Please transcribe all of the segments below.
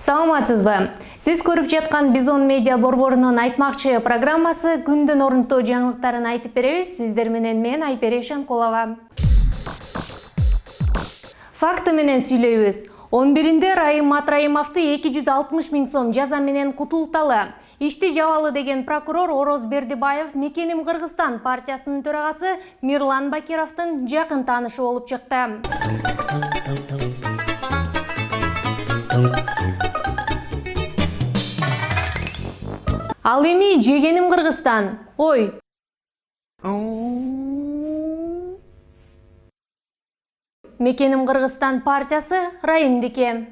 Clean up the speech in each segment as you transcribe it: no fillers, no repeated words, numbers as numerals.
Саламатсызбы? Сиз көрүп жаткан Бизон медиа борборунун айтмакчы программасы күндүн орунтуу жаңылыктарын айтып беребиз. Сиздер менен мен Айпери Шанкулова. Факты менен сүйлөйбүз. 11-нде Райым Матраимовду 260 000 сом жаза менен кутулталы. Ишти жабалы деген прокурор Ороз Бердибаев Мекеним Кыргызстан партиясынын төрагасы Мирлан Бакировдун жакын таанышы болуп чыкты. Ал эми жегеним Кыргызстан. Ой. Мекеним Кыргызстан партиясы Райымдике.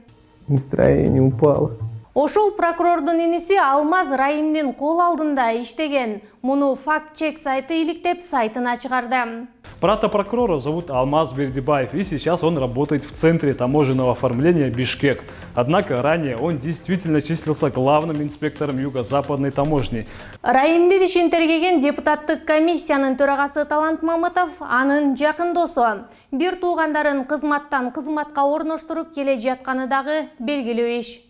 Настроение упало. Ошол прокурордун иниси Алмаз Райымдын кол алдында иштеген. Муну факт-чек сайты иликтеп сайтына чыгарды. Брата прокурора зовут Алмаз Бердибаев, и сейчас он работает в Центре таможенного оформления Бишкек. Однако ранее он действительно числился главным инспектором юго-западной таможни. Райымды дишин тергеген депутаттык комиссиянын төрагасы Талант Мамытов анын жакын досу. Бир туугандарын кызматтан кызматка орноштуруп келе жатканы дагы белгилүү иш.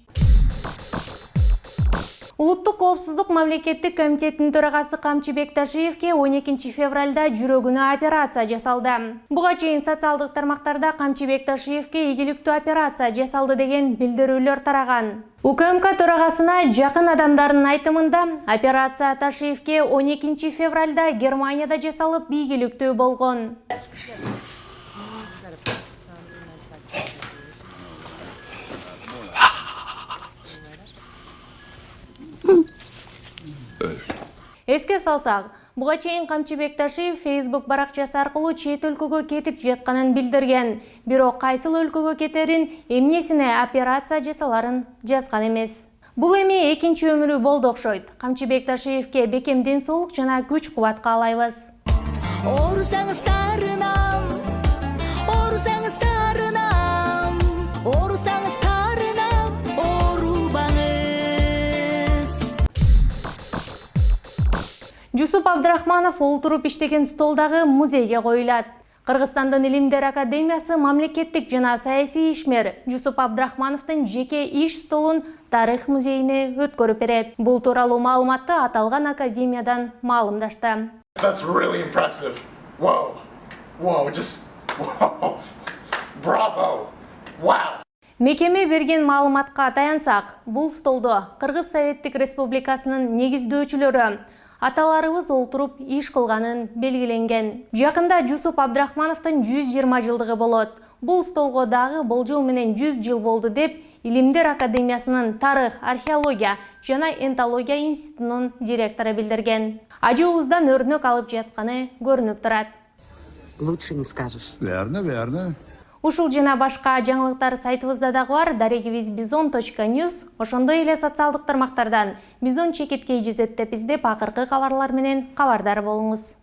Улуттук коопсуздук мамлекеттик комитетинин төрагасы Камчыбек Ташиевке 12 февралда жүрөгүнө операция жасалды. Буга чейин социалдык тармактарда Камчыбек Ташиевке ийгиликтүү операция жасалды деген билдирүүлөр тараган. УКМК төрагасына жакын адамдардын айтымында операция Ташиевке 12 февралда Германияда жасалып ийгиликтүү болгон. Эске салсак, буга чейин Камчыбек Ташиев Facebook баракчасы аркылуу чет өлкөгө кетип жатканын билдирген. Бирок кайсыл өлкөгө кетерин, эмнесине операция жасаларын жазган эмес. Бул эми экинчи өмүрү болду окшойт. Камчыбек Ташиевке бекем ден соолук жана күч-кубат каалайбыз. Орусаңыз тарынам, орусаңыз тарынам, орусаңыз тарынам, орубаңыз. Жусуп Абдрахманов олтуруп иштеген столдагы музейге коюлат. Кыргызстандын Илимдер академиясы мамлекеттик жана саясий ишмер Жусуп Абдрахмановдун жеке иш столун тарых музейине өткөрүп берет. Бул тууралуу маалыматты аталган академиядан маалымдашты. That's really impressive. Whoa. Whoa, just whoa. Bravo. Wow. Мекеме берген маалыматка таянсак, бул столдо Кыргыз Советтик Республикасынын негиздөөчүлөрү аталарыбыз олтуруп иш кылганын белгиленген. Жакында Жусуп Абдрахмановдун 120 жылдыгы болот. Бул столго дагы болжол менен 100 жыл болду деп Илимдер академиясынын тарых, археология жана энтология институтунун директору билдирген. Ажуубуздан өрнөк алып жатканы көрүнүп турат. Лучше не скажешь. Верно, верно. Ушул жана башка жаңылыктар сайтыбызда дагы бар. Дарегибиз bizon.news. Ошондой эле социалдык тармактардан Бизон чекиткей жезет деп издеп, акыркы кабарлар менен кабардар болуңуз.